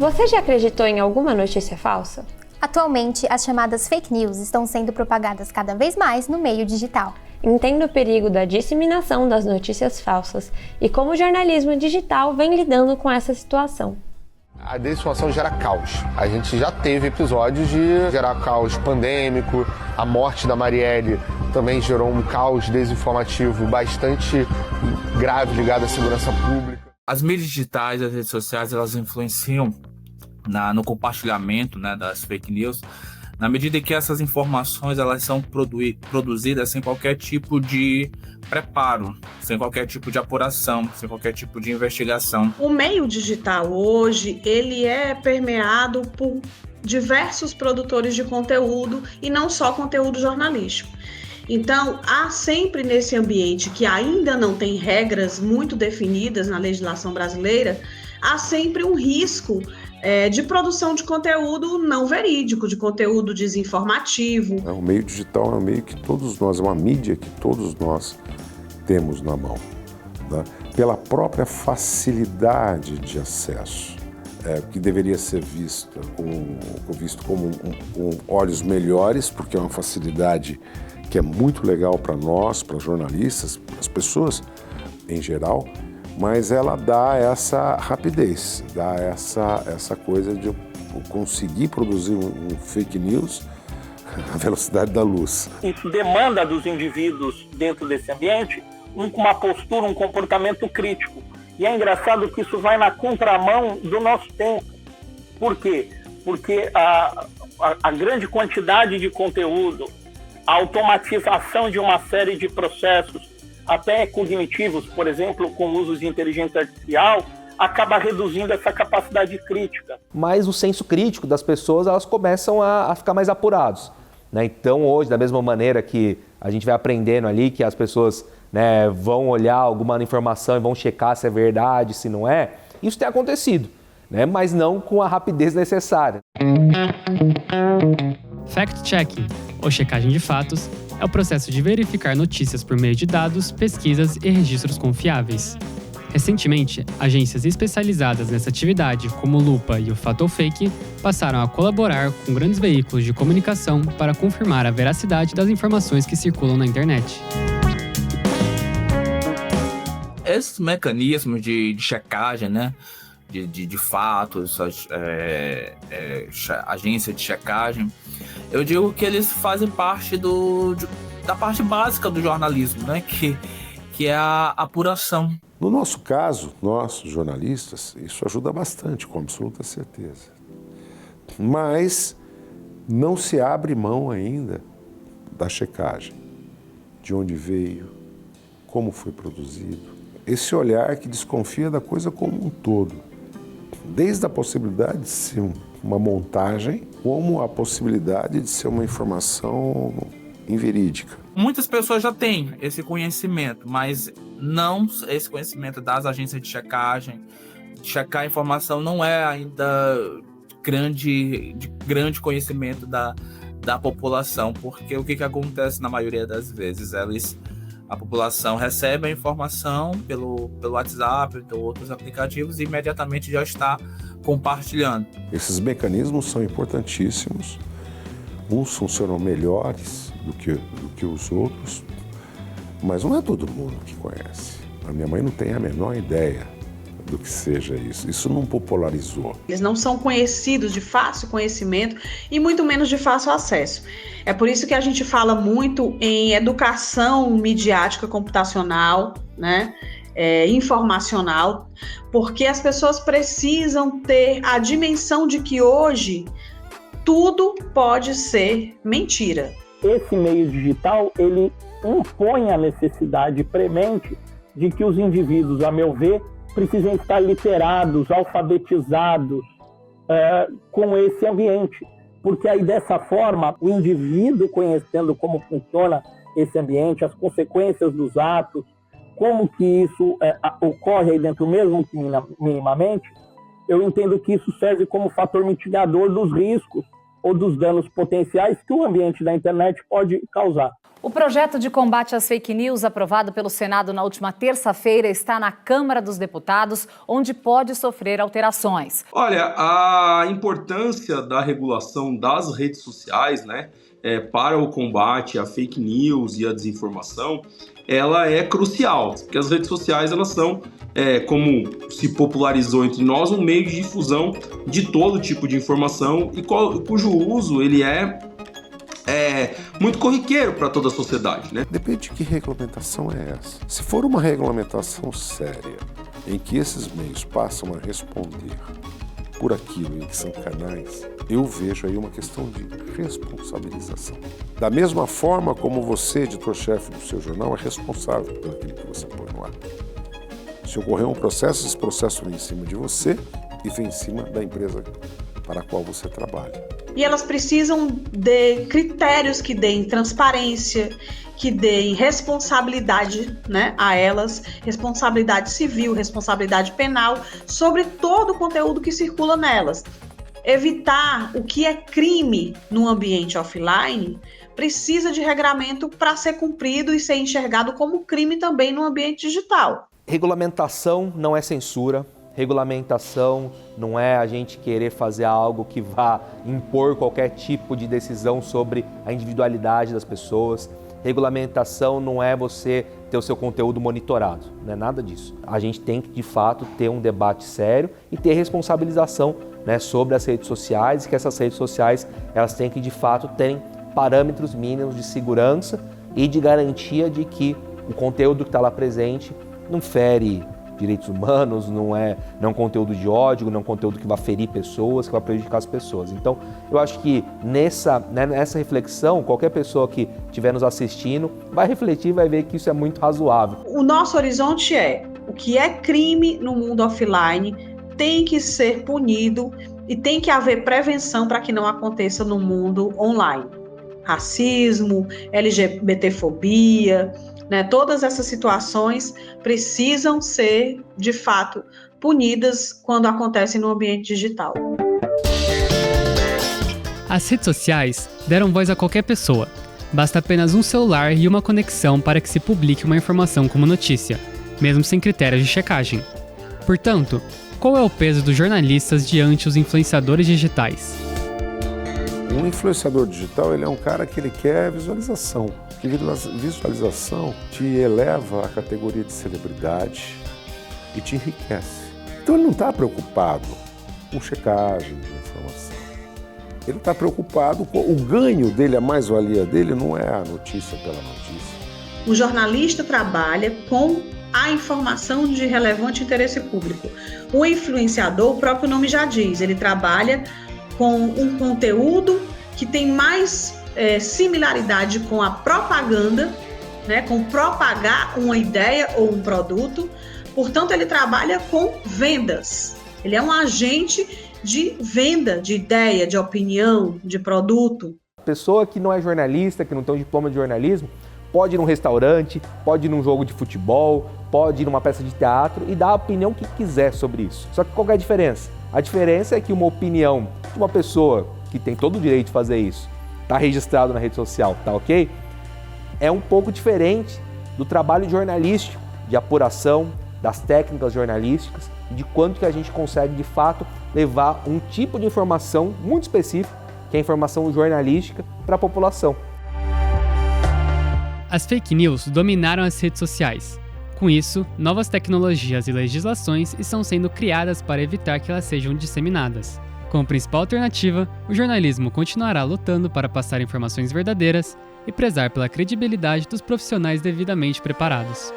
Você já acreditou em alguma notícia falsa? Atualmente, as chamadas fake news estão sendo propagadas cada vez mais no meio digital. Entenda o perigo da disseminação das notícias falsas e como o jornalismo digital vem lidando com essa situação. A desinformação gera caos. A gente já teve episódios de gerar caos pandêmico, a morte da Marielle também gerou um caos desinformativo bastante grave ligado à segurança pública. As mídias digitais, as redes sociais, elas influenciam no compartilhamento, né, das fake news, na medida em que essas informações elas são produzidas sem qualquer tipo de preparo, sem qualquer tipo de apuração, sem qualquer tipo de investigação. O meio digital hoje, ele é permeado por diversos produtores de conteúdo e não só conteúdo jornalístico. Então, há sempre nesse ambiente que ainda não tem regras muito definidas na legislação brasileira, há sempre um risco de produção de conteúdo não verídico, de conteúdo desinformativo. O meio digital é um meio que todos nós, é uma mídia que todos nós temos na mão, né? Pela própria facilidade de acesso, que deveria ser visto como com olhos melhores, porque é uma facilidade que é muito legal para nós, para jornalistas, para as pessoas em geral, mas ela dá essa rapidez, dá essa coisa de eu conseguir produzir um fake news à velocidade da luz. Isso demanda dos indivíduos dentro desse ambiente uma postura, um comportamento crítico. E é engraçado que isso vai na contramão do nosso tempo. Por quê? Porque a grande quantidade de conteúdo, a automatização de uma série de processos, até cognitivos, por exemplo, com o uso de inteligência artificial, acaba reduzindo essa capacidade crítica. Mas o senso crítico das pessoas, elas começam a ficar mais apurados, né? Então hoje, da mesma maneira que a gente vai aprendendo ali, que as pessoas, né, vão olhar alguma informação e vão checar se é verdade, se não é, isso tem acontecido, né? Mas não com a rapidez necessária. Fact-checking, ou checagem de fatos, é o processo de verificar notícias por meio de dados, pesquisas e registros confiáveis. Recentemente, agências especializadas nessa atividade, como o Lupa e o Fact or Fake, passaram a colaborar com grandes veículos de comunicação para confirmar a veracidade das informações que circulam na internet. Esses mecanismos de checagem, né, de fatos, agência de checagem, eu digo que eles fazem parte da parte básica do jornalismo, né, que é a apuração. No nosso caso, nós, jornalistas, isso ajuda bastante, com absoluta certeza. Mas não se abre mão ainda da checagem, de onde veio, como foi produzido. Esse olhar que desconfia da coisa como um todo, desde a possibilidade de ser uma montagem, como a possibilidade de ser uma informação inverídica. Muitas pessoas já têm esse conhecimento, mas não esse conhecimento das agências de checagem. Checar a informação não é ainda de grande conhecimento da população, porque o que acontece na maioria das vezes? A população recebe a informação pelo WhatsApp ou outros aplicativos e imediatamente já está compartilhando. Esses mecanismos são importantíssimos. Uns funcionam melhores do que os outros, mas não é todo mundo que conhece. A minha mãe não tem a menor ideia do que seja isso. Isso não popularizou. Eles não são conhecidos de fácil conhecimento e muito menos de fácil acesso. É por isso que a gente fala muito em educação midiática computacional, né? Informacional, porque as pessoas precisam ter a dimensão de que hoje tudo pode ser mentira. Esse meio digital, ele impõe a necessidade premente de que os indivíduos, a meu ver, precisam estar literados, alfabetizados com esse ambiente. Porque aí, dessa forma, o indivíduo, conhecendo como funciona esse ambiente, as consequências dos atos, como que isso ocorre aí dentro mesmo que minimamente, eu entendo que isso serve como fator mitigador dos riscos ou dos danos potenciais que o ambiente da internet pode causar. O projeto de combate às fake news aprovado pelo Senado na última terça-feira está na Câmara dos Deputados, onde pode sofrer alterações. Olha, a importância da regulação das redes sociais, né, para o combate à fake news e à desinformação, ela é crucial, porque as redes sociais elas são, como se popularizou entre nós, um meio de difusão de todo tipo de informação e cujo uso ele é muito corriqueiro para toda a sociedade, né? Depende de que regulamentação é essa. Se for uma regulamentação séria, em que esses meios passam a responder por aquilo em que são canais, eu vejo aí uma questão de responsabilização. Da mesma forma como você, editor-chefe do seu jornal, é responsável por aquilo que você põe no ar. Se ocorrer um processo, esse processo vem em cima de você e vem em cima da empresa para a qual você trabalha. E elas precisam de critérios que deem transparência, que deem responsabilidade, né, a elas, responsabilidade civil, responsabilidade penal, sobre todo o conteúdo que circula nelas. Evitar o que é crime no ambiente offline precisa de regramento para ser cumprido e ser enxergado como crime também no ambiente digital. Regulamentação não é censura. Regulamentação não é a gente querer fazer algo que vá impor qualquer tipo de decisão sobre a individualidade das pessoas. Regulamentação não é você ter o seu conteúdo monitorado, não é nada disso. A gente tem que, de fato, ter um debate sério e ter responsabilização, né, sobre as redes sociais, e que essas redes sociais elas têm que, de fato, terem parâmetros mínimos de segurança e de garantia de que o conteúdo que está lá presente não fere direitos humanos, não é um conteúdo de ódio, não é um conteúdo que vai ferir pessoas, que vai prejudicar as pessoas. Então, eu acho que nessa reflexão, qualquer pessoa que estiver nos assistindo vai refletir e vai ver que isso é muito razoável. O nosso horizonte é o que é crime no mundo offline tem que ser punido e tem que haver prevenção para que não aconteça no mundo online. Racismo, LGBTfobia, né, todas essas situações precisam ser, de fato, punidas quando acontecem no ambiente digital. As redes sociais deram voz a qualquer pessoa. Basta apenas um celular e uma conexão para que se publique uma informação como notícia, mesmo sem critérios de checagem. Portanto, qual é o peso dos jornalistas diante os influenciadores digitais? Um influenciador digital ele é um cara que ele quer visualização. Que visualização te eleva à categoria de celebridade e te enriquece. Então ele não está preocupado com checagem de informação. Ele está preocupado com o ganho dele, a mais-valia dele não é a notícia pela notícia. O jornalista trabalha com a informação de relevante interesse público. O influenciador, o próprio nome já diz, ele trabalha com um conteúdo que tem mais similaridade com a propaganda, né, com propagar uma ideia ou um produto. Portanto, ele trabalha com vendas. Ele é um agente de venda, de ideia, de opinião, de produto. A pessoa que não é jornalista, que não tem um diploma de jornalismo, pode ir num restaurante, pode ir num jogo de futebol, pode ir numa peça de teatro e dar a opinião que quiser sobre isso. Só que qual é a diferença? A diferença é que uma opinião de uma pessoa que tem todo o direito de fazer isso, está registrado na rede social, tá ok? É um pouco diferente do trabalho jornalístico, de apuração, das técnicas jornalísticas, de quanto que a gente consegue, de fato, levar um tipo de informação muito específica, que é a informação jornalística, para a população. As fake news dominaram as redes sociais. Com isso, novas tecnologias e legislações estão sendo criadas para evitar que elas sejam disseminadas. Como principal alternativa, o jornalismo continuará lutando para passar informações verdadeiras e prezar pela credibilidade dos profissionais devidamente preparados.